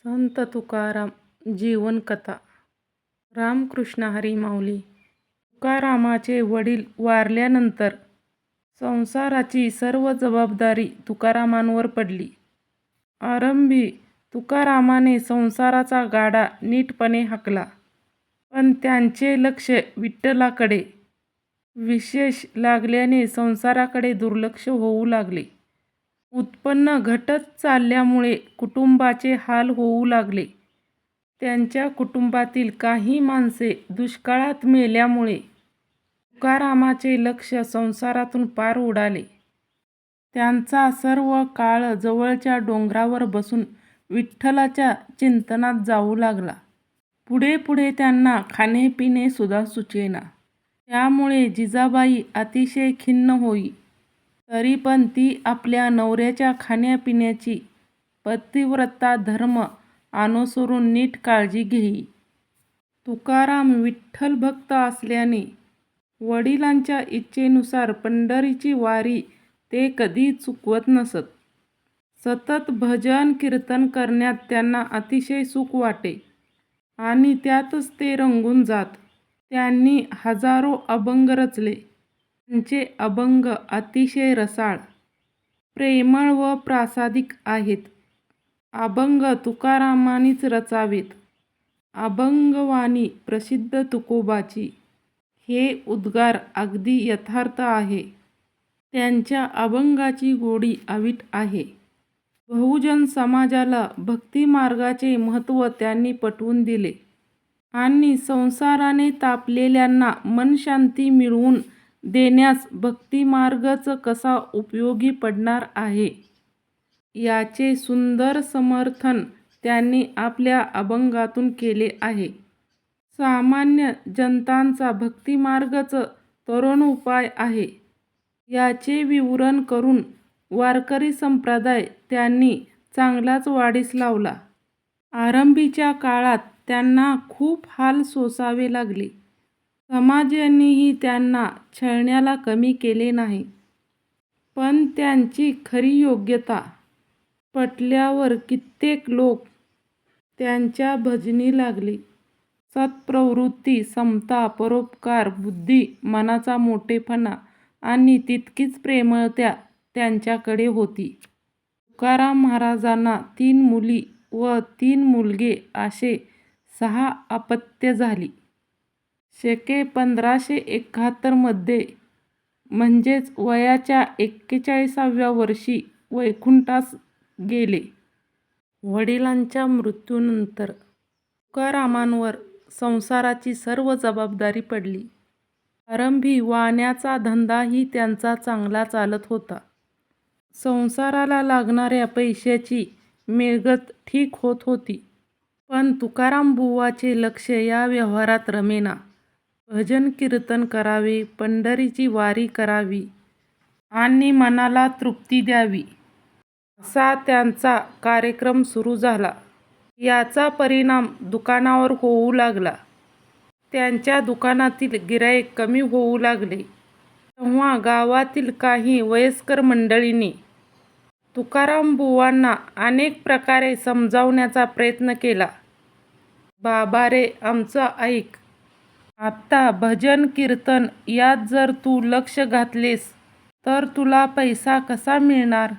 संत तुकाराम जीवनकथा. रामकृष्ण हरी माऊली. तुकारामाचे वडील वारल्यानंतर संसाराची सर्व जबाबदारी तुकारामांवर पडली. आरंभी तुकारामाने संसाराचा गाडा नीटपणे हाकला, पण त्यांचे लक्ष विठ्ठलाकडे विशेष लागल्याने संसाराकडे दुर्लक्ष होऊ लागले. उत्पन्न घटत चालल्यामुळे कुटुंबाचे हाल होऊ लागले. त्यांच्या कुटुंबातील काही माणसे दुष्काळात मेल्यामुळे तुकारामाचे लक्ष संसारातून पार उडाले. त्यांचा सर्व काळ जवळच्या डोंगरावर बसून विठ्ठलाच्या चिंतनात जाऊ लागला. पुढे पुढे त्यांना खाणेपिणे सुद्धा सुचेना. त्यामुळे जिजाबाई अतिशय खिन्न होई. तरी पण ती आपल्या नवऱ्याच्या खाण्यापिण्याची पतिव्रता धर्म अनुसरून नीट काळजी घेई. तुकाराम विठ्ठलभक्त असल्याने वडिलांच्या इच्छेनुसार पंढरीची वारी ते कधी चुकवत नसत. सतत भजन कीर्तन करण्यात त्यांना अतिशय सुख वाटे आणि त्यातच ते रंगून जात. त्यांनी हजारो अभंग रचले. त्यांचे अभंग अतिशय रसाळ, प्रेमळ व प्रासादिक आहेत. अभंग तुकारामांनीच रचावेत. अभंगवाणी प्रसिद्ध तुकोबाची हे उद्गार अगदी यथार्थ आहे. त्यांच्या अभंगाची गोडी अवीट आहे. बहुजन समाजाला भक्तिमार्गाचे महत्त्व त्यांनी पटवून दिले आणि संसाराने तापलेल्यांना मनशांती मिळवून देण्यास भक्तिमार्गच कसा उपयोगी पडणार आहे याचे सुंदर समर्थन त्यांनी आपल्या अभंगातून केले आहे. सामान्य जनतांचा भक्तिमार्गच तरुणोपाय आहे याचे विवरण करून वारकरी संप्रदाय त्यांनी चांगलाच वाढीस लावला. आरंभीच्या काळात त्यांना खूप हाल सोसावे लागले. समाजानेही त्यांना छळण्याला कमी केले नाही. पण त्यांची खरी योग्यता पटल्यावर कित्येक लोक त्यांच्या भजनी लागले. सत्प्रवृत्ती, समता, परोपकार बुद्धी, मनाचा मोठेपणा आणि तितकीच प्रेमळता त्यांच्याकडे होती. तुकाराम महाराजांना 3 मुली व 3 मुलगे असे 6 अपत्ये झाली. शके 1571 मध्ये म्हणजेच वयाच्या 41व्या वर्षी वैकुंठास गेले. वडिलांच्या मृत्यूनंतर तुकारामांवर संसाराची सर्व जबाबदारी पडली. आरंभी वाण्याचा धंदाही त्यांचा चांगला चालत होता. संसाराला लागणाऱ्या पैशाची मिळगत ठीक होत होती. पण तुकारामबुवाचे लक्ष या व्यवहारात रमेना. भजन कीर्तन करावे, पंढरीची वारी करावी आणि मनाला तृप्ती द्यावी असा त्यांचा कार्यक्रम सुरू झाला. याचा परिणाम दुकानावर होऊ लागला. त्यांच्या दुकानातील गिऱ्हाईक कमी होऊ लागले. तेव्हा गावातील काही वयस्कर मंडळींनी तुकारामबुवांना अनेक प्रकारे समजावण्याचा प्रयत्न केला. बाबा रे, आमचं ऐक. आता भजन कीर्तन यात जर तू लक्ष घातलेस तर तुला पैसा कसा मिळणार?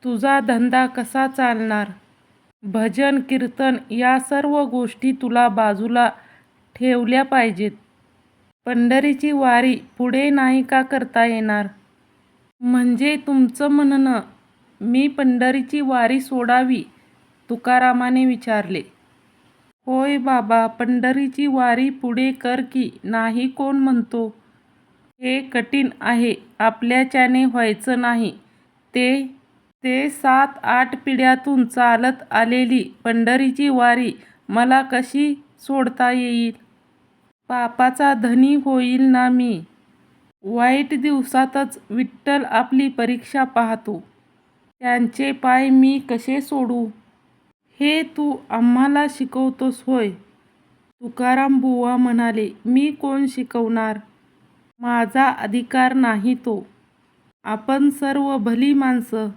तुझा धंदा कसा चालणार? भजन कीर्तन या सर्व गोष्टी तुला बाजूला ठेवल्या पाहिजेत. पंढरीची वारी पुढे नाही का करता येणार? म्हणजे तुमचं म्हणणं मी पंढरीची वारी सोडावी? तुकारामाने विचारले. होय बाबा, पंढरीची वारी पुढे कर की नाही कोण म्हणतो? हे कठीण आहे. आपल्याच्याने व्हायचं नाही. ते 7-8 पिढ्यातून चालत आलेली पंढरीची वारी मला कशी सोडता येईल? पापाचा धनी होईल ना मी. वाईट दिवसातच विठ्ठल आपली परीक्षा पाहतो. त्यांचे पाय मी कसे सोडू? हे तू आम्हाला शिकवतोस होय? तुकारामबुवा म्हणाले, मी कोण शिकवणार? माझा अधिकार नाही तो. आपण सर्व भली माणसं.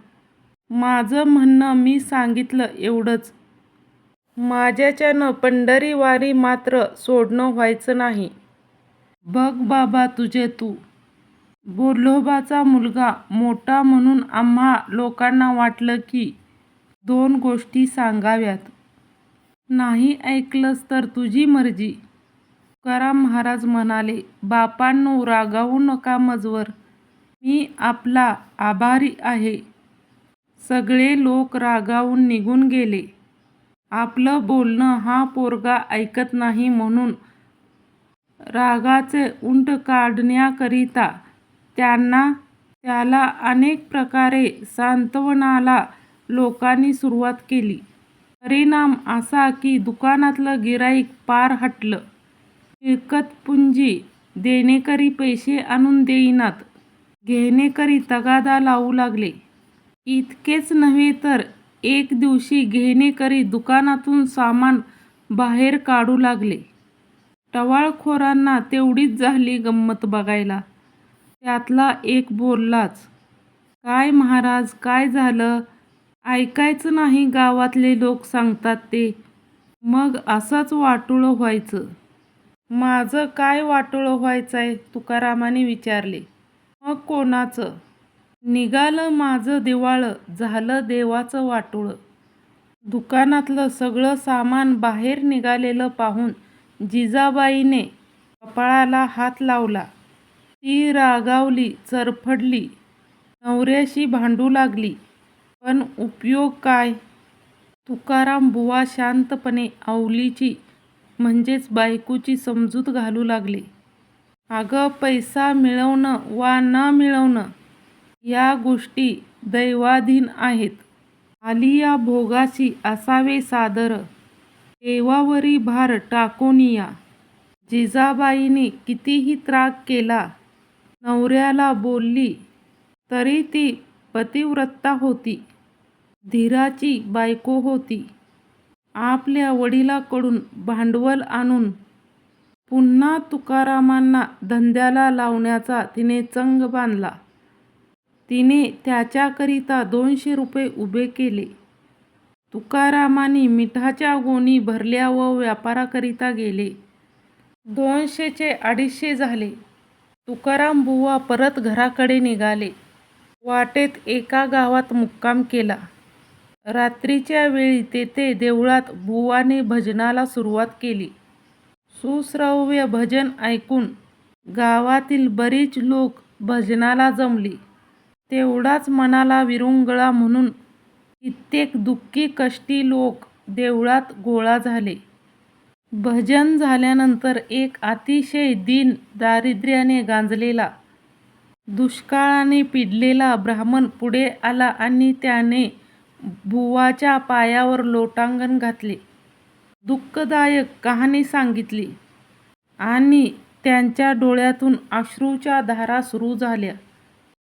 माझं म्हणणं मी सांगितलं एवढंच. माझ्याच्यानं पंढरीवारी मात्र सोडणं व्हायचं नाही. बघ बाबा तुझे तू. बोल्लोबाचा मुलगा मोठा म्हणून आम्हा लोकांना वाटलं की 2 गोष्टी सांगाव्यात. नाही ऐकलंस तर तुझी मर्जी. तुकाराम महाराज म्हणाले, बापांनो रागावू नका मजवर. मी आपला आभारी आहे. सगळे लोक रागावून निघून गेले. आपलं बोलणं हा पोरगा ऐकत नाही म्हणून रागाचे उंट काढण्याकरिता त्याला अनेक प्रकारे सांत्वनाला लोकांनी सुरुवात केली. परिणाम असा की दुकानातलं गिऱ्हाईक पार हटलं. मिळकतपुंजी देणेकरी पैसे आणून देईनात. घेणेकरी तगादा लावू लागले. इतकेच नव्हे तर एक दिवशी घेणेकरी दुकानातून सामान बाहेर काढू लागले. टवाळखोरांना तेवढीच झाली गंमत बघायला. त्यातला एक बोललाच, काय महाराज काय झालं? ऐकायचं नाही गावातले लोक सांगतात ते. मग असंच वाटोळं व्हायचं. माझं काय वाटोळं व्हायचंय? तुकारामाने विचारले. मग कोणाचं? निघालं माझं दिवाळं, झालं देवाचं वाटोळं. दुकानातलं सगळं सामान बाहेर निघालेलं पाहून जिजाबाईने कपाळाला हात लावला. ती रागावली, चरफडली, नवऱ्याशी भांडू लागली. पण उपयोग काय? तुकाराम बुवा शांतपणे अवलीची म्हणजेच बायकोची समजूत घालू लागले. अगं पैसा मिळवणं वा न मिळवणं या गोष्टी दैवाधीन आहेत. आली या भोगाशी असावे सादर, देवावरी भार टाकून या. जिजाबाईने कितीही त्राग केला, नवऱ्याला बोलली तरी ती पतिव्रता होती. धीराची बायको होती. आपल्या वडिलांकडून भांडवल आणून पुन्हा तुकारामांना धंद्याला लावण्याचा तिने चंग बांधला. तिने त्याच्याकरिता 200 रुपये उभे केले. तुकारामांनी मिठाच्या गोणी भरल्या व व्यापाराकरिता गेले. 200चे 250 झाले. तुकाराम बुवा परत घराकडे निघाले. वाटेत एका गावात मुक्काम केला. रात्रीच्या वेळी तेथे देवळात बुवाने भजनाला सुरुवात केली. सुश्राव्य भजन ऐकून गावातील बरीच लोक भजनाला जमली. तेवढाच मनाला विरंगुळा म्हणून कित्येक दुःखी कष्टी लोक देवळात गोळा झाले. भजन झाल्यानंतर एक अतिशय दीन, दारिद्र्याने गांजलेला, दुष्काळाने पिडलेला ब्राह्मण पुढे आला आणि त्याने बुवाच्या पायावर लोटांगण घातले. दुःखदायक कहाणी सांगितली आणि त्यांच्या डोळ्यातून अश्रूच्या धारा सुरू झाल्या.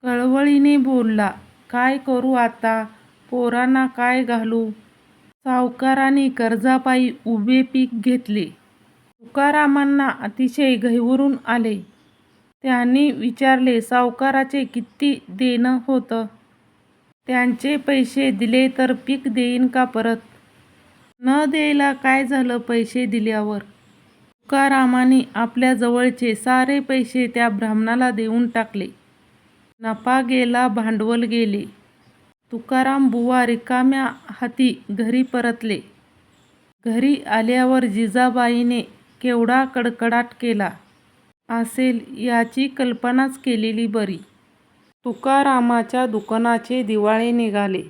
कळवळीने बोलला, काय करू आता? पोरांना काय घालू? सावकारांनी कर्जापायी उभे पीक घेतले. तुकारामांना अतिशय गहिवरून आले. त्यांनी विचारले, सावकाराचे किती देणं होतं? त्यांचे पैसे दिले तर पीक देईन का परत? न द्यायला काय झालं पैसे दिल्यावर? तुकारामांनी आपल्या जवळचे सारे पैसे त्या ब्राह्मणाला देऊन टाकले. नफा गेला, भांडवल गेले. तुकाराम बुवा रिकाम्या हाती घरी परतले. घरी आल्यावर जिजाबाईने केवढा कडकडाट केला असेल याची कल्पनाच केलेली बरी. तुकारामाच्या दुकानाचे दिवाळे निघाले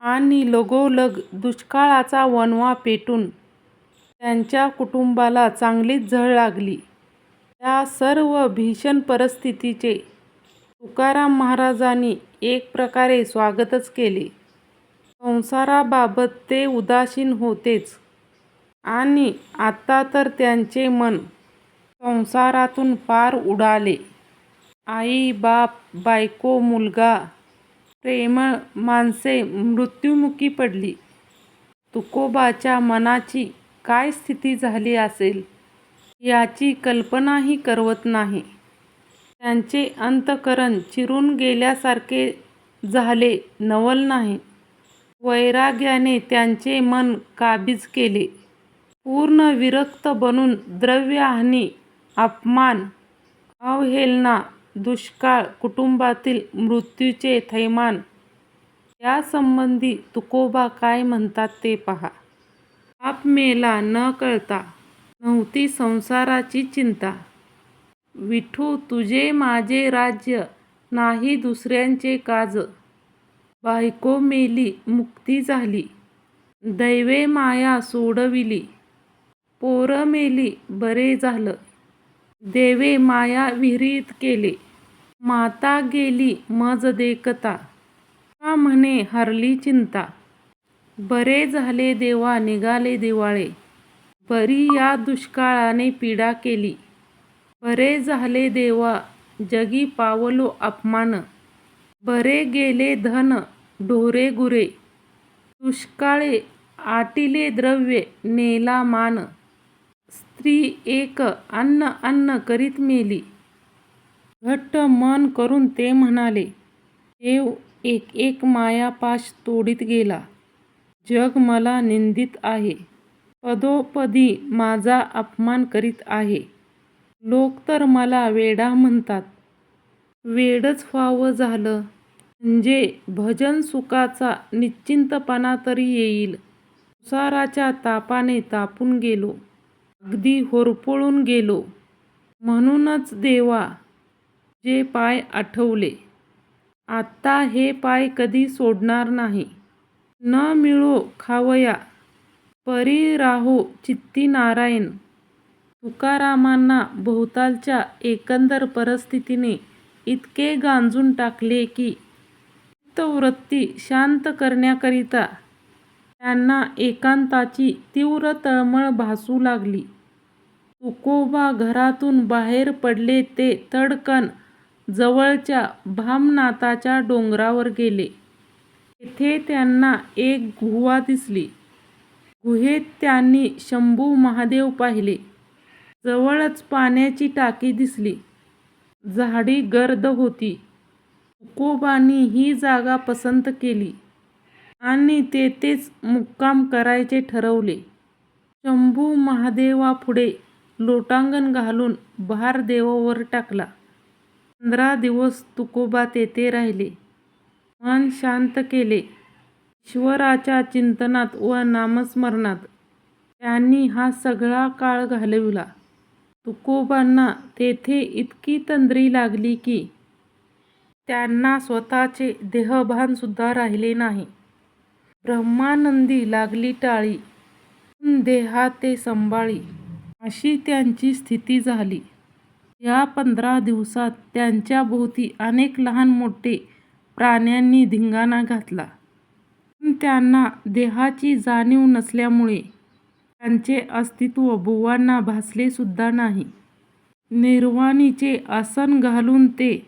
आणि लगोलग दुष्काळाचा वणवा पेटून त्यांच्या कुटुंबाला चांगलीच झळ लागली. या सर्व भीषण परिस्थितीचे तुकाराम महाराजांनी एक प्रकारे स्वागतच केले. संसाराबाबत ते उदासीन होतेच आणि आता तर त्यांचे मन संसारातून पार उडाले. आई, बाप, बायको, मुलगा, प्रेमळ माणसे मृत्युमुखी पडली. तुकोबाच्या मनाची काय स्थिती झाली असेल याची कल्पनाही करवत नाही. त्यांचे अंतःकरण चिरून गेल्यासारखे झाले नवल नाही. वैराग्याने त्यांचे मन काबीज केले. पूर्ण विरक्त बनून द्रव्यहानी, अपमान, अवहेलना, दुष्काळ, कुटुंबातील मृत्यूचे थैमान यासंबंधी तुकोबा काय म्हणतात ते पहा. बाप मेला न कळता, नव्हती संसाराची चिंता. विठू तुझे माझे राज्य, नाही दुसऱ्यांचे काज. बायको मेली मुक्ती झाली, दैवे माया सोडविली. पोरं मेली बरे झालं, देवे माया विहिरीत केले. माता गेली मज देखता, का म्हणे हरली चिंता. बरे झाले देवा निघाले दिवाळे, बरी या दुष्काळाने पीडा केली. बरे झाले देवा जगी पावलो अपमान, बरे गेले धन ढोरे गुरे. दुष्काळे आटिले द्रव्य नेला मान, स्त्री एक अन्न अन्न करीत मेली. घट्ट मन करून ते म्हणाले, देव एक एक मायापाश तोडीत गेला. जग मला निंदित आहे, पदोपदी माझा अपमान करीत आहे. लोक तर मला वेडा म्हणतात. वेडच व्हावं झालं म्हणजे भजन सुखाचा निश्चिंतपणा तरी येईल. संसाराच्या तापाने तापून गेलो, अगदी होरपळून गेलो. म्हणूनच देवा जे पाय आठवले, आत्ता हे पाय कधी सोडणार नाही. न मिळो खावया, परी राहो चित्ती नारायण. तुकारामांना भोवतालच्या एकंदर परिस्थितीने इतके गांजून टाकले की चित्तवृत्ती शांत करण्याकरिता त्यांना एकांताची तीव्र तळमळ भासू लागली. तुकोबा घरातून बाहेर पडले ते तडकन जवळच्या भामनाथाच्या डोंगरावर गेले. तेथे त्यांना एक गुहा दिसली. गुहेत त्यांनी शंभू महादेव पाहिले. जवळच पाण्याची टाकी दिसली. झाडी गर्द होती. तुकोबांनी ही जागा पसंत केली आणि तेथेच मुक्काम करायचे ठरवले. शंभू महादेवापुढे लोटांगण घालून भार देवावर टाकला. 15 दिवस तुकोबा तेथे राहिले. मन शांत केले. ईश्वराच्या चिंतनात व नामस्मरणात त्यांनी हा सगळा काळ घालविला. तुकोबांना तेथे इतकी तंद्री लागली की त्यांना स्वतःचे देहभान सुद्धा राहिले नाही. ब्रह्मानंदी लागली टाळी, देहा ते संभाळी, अशी त्यांची स्थिती झाली. या 15 दिवसात त्यांच्या भोवती अनेक लहान मोठे प्राण्यांनी धिंगाणा घातला. पण त्यांना देहाची जाणीव नसल्यामुळे त्यांचे अस्तित्व बुवांना भासले सुद्धा नाही. निर्वाणीचे आसन घालून ते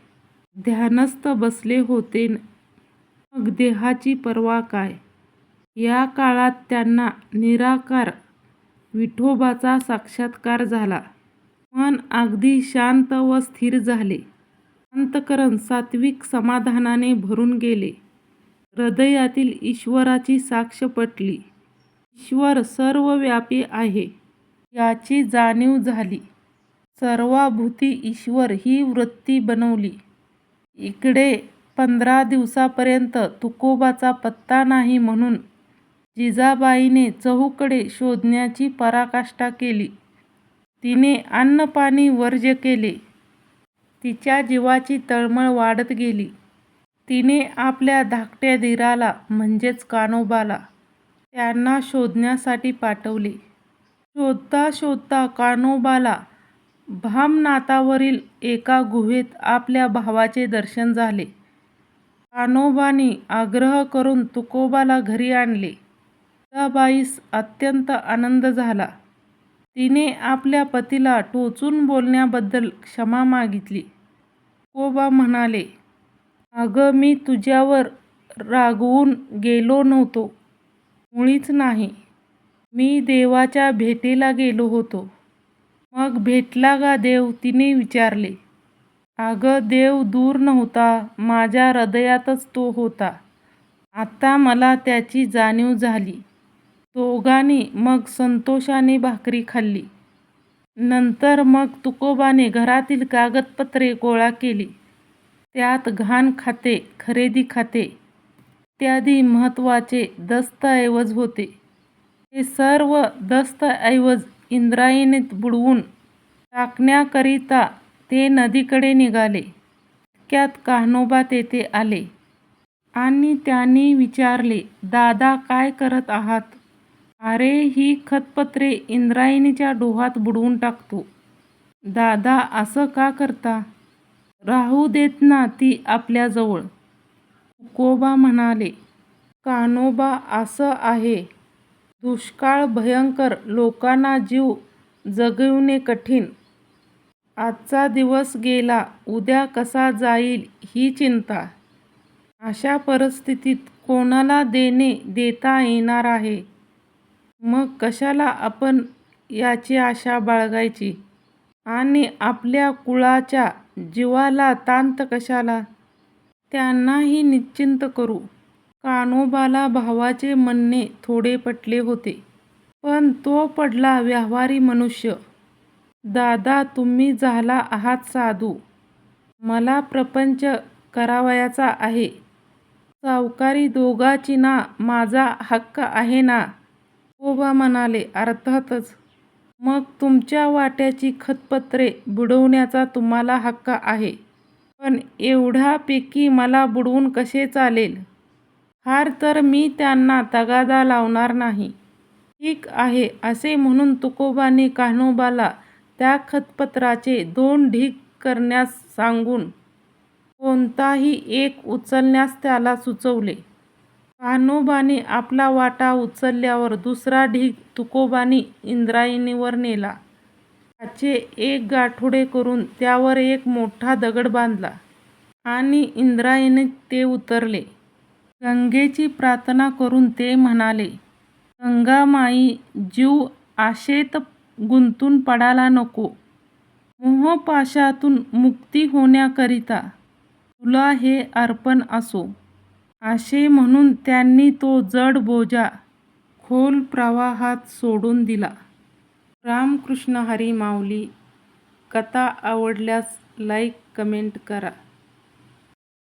ध्यानस्थ बसले होते. मग देहाची पर्वा काय. या काळात त्यांना निराकार विठोबाचा साक्षात्कार झाला. मन अगदी शांत व स्थिर झाले. अंतःकरण सात्विक समाधानाने भरून गेले. हृदयातील ईश्वराची साक्ष पटली. ईश्वर सर्वव्यापी आहे याची जाणीव झाली. सर्वाभूती ईश्वर ही वृत्ती बनवली. इकडे 15 दिवसापर्यंत तुकोबाचा पत्ता नाही म्हणून जिजाबाईने चहूकडे शोधण्याची पराकाष्ठा केली. तिने अन्नपाणी वर्ज्य केले. तिच्या जीवाची तळमळ वाढत गेली. तिने आपल्या धाकट्या दीराला म्हणजेच कान्होबाला त्यांना शोधण्यासाठी पाठवले. शोधता शोधता कान्होबाला भामनाथावरील एका गुहेत आपल्या भावाचे दर्शन झाले. कान्होबांनी आग्रह करून तुकोबाला घरी आणले. जिजाबाईस अत्यंत आनंद झाला. तिने आपल्या पतीला टोचून बोलण्याबद्दल क्षमा मागितली. तुकोबा म्हणाले, अगं मी तुझ्यावर रागवून गेलो नव्हतो, मुळीच नाही. मी देवाच्या भेटीला गेलो होतो. मग भेटला का देव तिने विचारले. अगं देव दूर नव्हता, माझ्या हृदयातच तो होता. आता मला त्याची जाणीव झाली. दोघांनी मग संतोषाने भाकरी खाल्ली. नंतर मग तुकोबाने घरातील कागदपत्रे गोळा केली. त्यात घाण खाते, खरेदी खाते इत्यादी महत्त्वाचे दस्तऐवज होते. हे सर्व दस्तऐवज इंद्रायणीत बुडवून टाकण्याकरिता ते नदीकडे निघाले. इतक्यात कान्होबा तेथे आले आणि त्यांनी विचारले, दादा काय करत आहात? अरे ही खतपत्रे इंद्रायणीच्या डोहात बुडवून टाकतो. दादा असं का करता? राहू देत ना ती आपल्याजवळ. तुकोबा म्हणाले, कान्होबा असं आहे. दुष्काळ भयंकर, लोकांना जीव जगविणे कठीण. आजचा दिवस गेला, उद्या कसा जाईल ही चिंता. अशा परिस्थितीत कोणाला देणे देता येणार आहे? मग कशाला आपण याची आशा बाळगायची आणि आपल्या कुळाच्या जीवाला तांत कशाला? त्यांनाही निश्चिंत करू. कान्होबाला भावाचे म्हणणे थोडे पटले होते, पण तो पडला व्यावहारी मनुष्य. दादा तुम्ही झाला आहात साधू. मला प्रपंच करावयाचा आहे. सावकारी दोघांची ना माझा हक्क आहे ना? तुकोबा म्हणाले, अर्थातच. मग तुमच्या वाट्याची खतपत्रे बुडवण्याचा तुम्हाला हक्क आहे. पण एवढ्यापैकी मला बुडवून कसे चालेल? फार तर मी त्यांना तगादा लावणार नाही. ठीक आहे असे म्हणून तुकोबाने कान्होबाला त्या खतपत्राचे 2 ढीग करण्यास सांगून कोणताही एक उचलण्यास त्याला सुचवले. कान्होबाने आपला वाटा उचलल्यावर दुसरा ढीग तुकोबाने इंद्रायणीवर नेला. त्याचे एक गाठोडे करून त्यावर एक मोठा दगड बांधला आणि इंद्रायणीत ते उतरले. गंगेची प्रार्थना करून ते म्हणाले, गंगामाई जीव आशेत गुंतून पडायला नको. मोहपाशातून मुक्ती होण्याकरिता तुला हे अर्पण असो. असे म्हणून त्यांनी तो जड बोजा खोल प्रवाहात सोडून दिला. रामकृष्ण हरी माऊली. कथा आवडल्यास लाईक कमेंट करा.